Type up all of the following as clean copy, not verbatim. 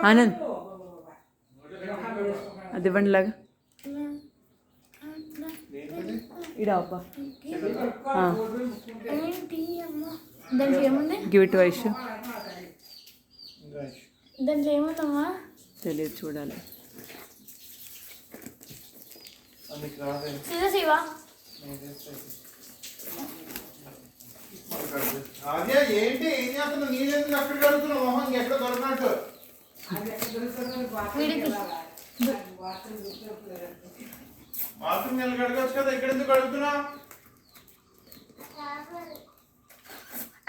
ఆనంద్ అది ఇవ్వండి లాగా ఇడాపా దాంట్లో ఏముంది? Give it Vaish. దాంట్లో ఏముందమ్మా తెలియదు, చూడాలి. శివా ఏంటి ఏం చేస్తున్నావు? నీళ్ళెందుకు అక్కడ కడుగుతున్నావు? మొహం ఎక్కడ దొరకనట్టు బాత్రూమ్ నీళ్ళు కడగచ్చు కదా, ఇక్కడ ఎందుకు కడుగుతున్నావు?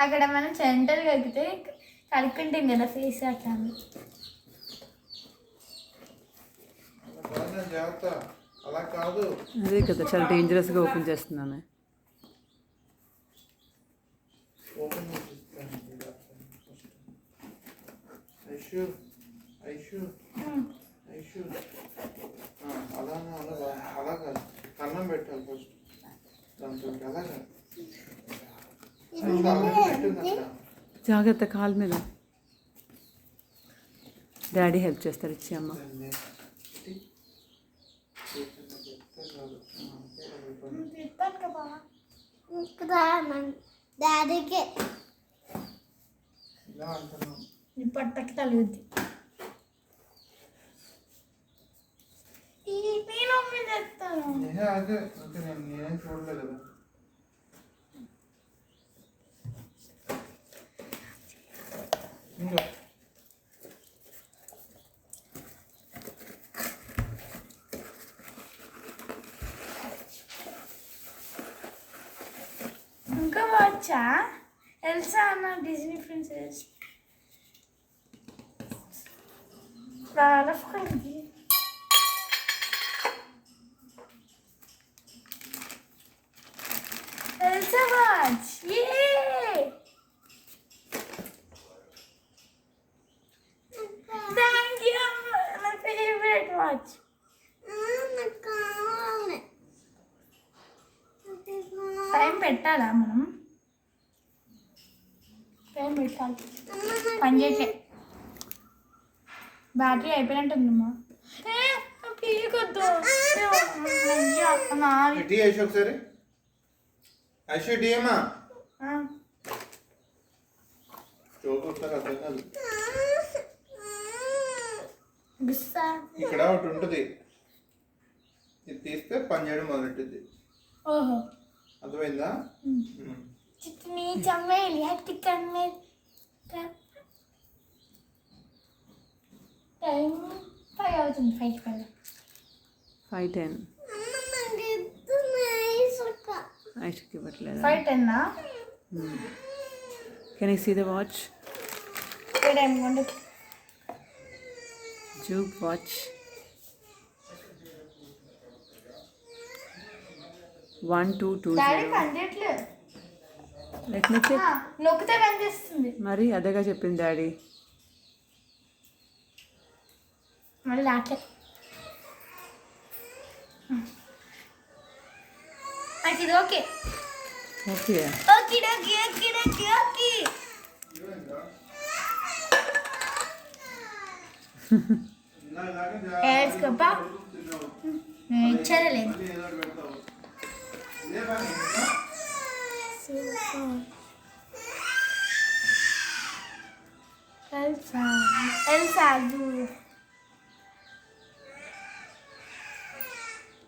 అక్కడ మనం సెంటర్ కడిగితే కడుక్కుంటాం కదా ఫేస్ అట్లా. జాగ్రత్త, అలా కాదు. అదే కదా, చాలా డేంజరస్గా ఓపెన్ చేస్తున్నాను. ఓపెన్ ఐషు ఐషు ఐషు అలాగా అలాగా అలాగా కన్నం పెట్టాలి ఫస్ట్. దాంతో అలాగా జాగ్రత్త, కాలు మీద. డాడీ హెల్ప్ చేస్తారు, ఇచ్చి అమ్మ. డాడీకి పట్టకి తలుగుద్ది. నేనేం చూడలేదు కదా. ఇంకా ఇంకా వచ్చా ఎల్సా అన్న డిజ్నీ ప్రిన్సెస్ చాలా ఫైంది. Elsa watch thank you, my favourite watch. Time పెట్టాలా మనం? టైం పెట్టాలి, పని చేసే. బ్యాటరీ అయిపోయినట్టుందమ్మా. పీకొద్దు ఒకసారి ఐషు డియమ్మా ఇక్కడ ఒకటి ఉంటుంది, ఇది తీస్తే పని చేయడం మొదలెట్టుద్ది. ఓహో, అర్థమైందా? చిట్నీ చమ్మేలి హట్టి కన్నే. టైం 5 అవుతుంది, 5:10. 5:10 ఐషుకి ఇవ్వట్లేదు. 5:10 can I see the watch? జూక్ వాచ్ 1220. Let me check. నొక్కితే పని చేస్తుంది. మరి అదేగా చెప్పింది డాడీ. మళ్ళీ నాకు ఇది okay. Okay okay okay okay okay okay. ఏస్కోపా ఇచ్చారలేదు. Elsa, Elsa,